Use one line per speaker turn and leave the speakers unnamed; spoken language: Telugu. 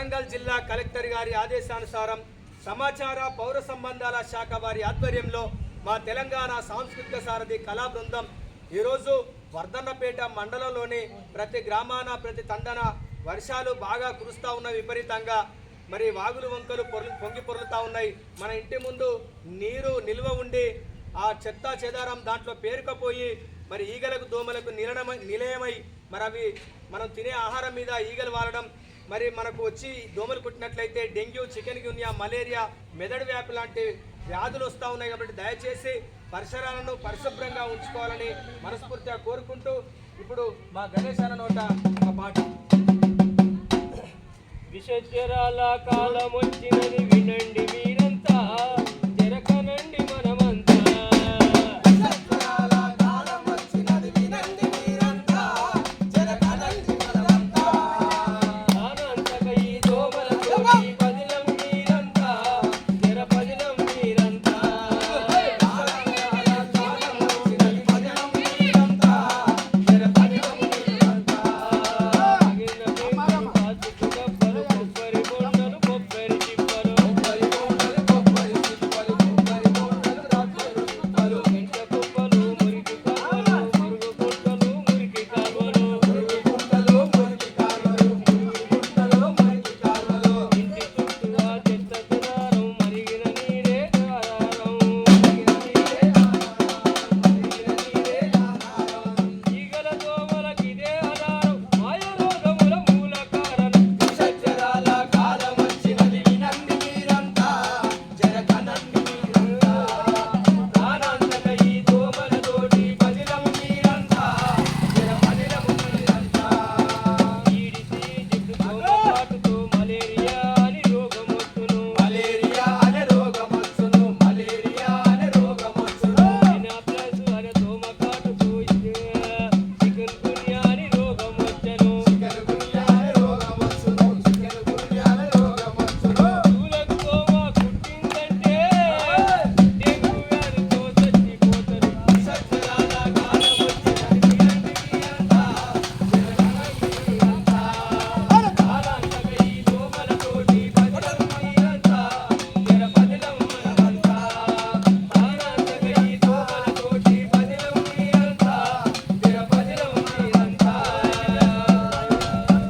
వరంగల్ జిల్లా కలెక్టర్ గారి ఆదేశానుసారం సమాచార పౌర సంబంధాల శాఖ వారి ఆధ్వర్యంలో మా తెలంగాణ సాంస్కృతిక సారథి కళా బృందం ఈరోజు వర్ధన్నపేట మండలంలోని ప్రతి గ్రామాన ప్రతి తండన వర్షాలు బాగా కురుస్తూ ఉన్నాయి విపరీతంగా. మరి వాగులు వంకలు పొంగి పొర్లుతూ ఉన్నాయి. మన ఇంటి ముందు నీరు నిల్వ ఉండి ఆ చెత్త చెదారం దాంట్లో పేరుకపోయి మరి ఈగలకు దోమలకు నిలయమై మరి అవి మనం తినే ఆహారం మీద ఈగలు వాలడం, మరి మనకు వచ్చి దోమలు కుట్టినట్లయితే డెంగ్యూ, చికెన్ గున్యా, మలేరియా, మెదడు వ్యాధి లాంటి వ్యాధులు వస్తూ ఉన్నాయి. కాబట్టి దయచేసి పరిసరాలను పరిశుభ్రంగా ఉంచుకోవాలని మనస్ఫూర్తిగా కోరుకుంటూ ఇప్పుడు మా గణేశాల నోట ఒక పాట.
విషజ్వరాల కాలం వచ్చినది వినండి మీరంతా,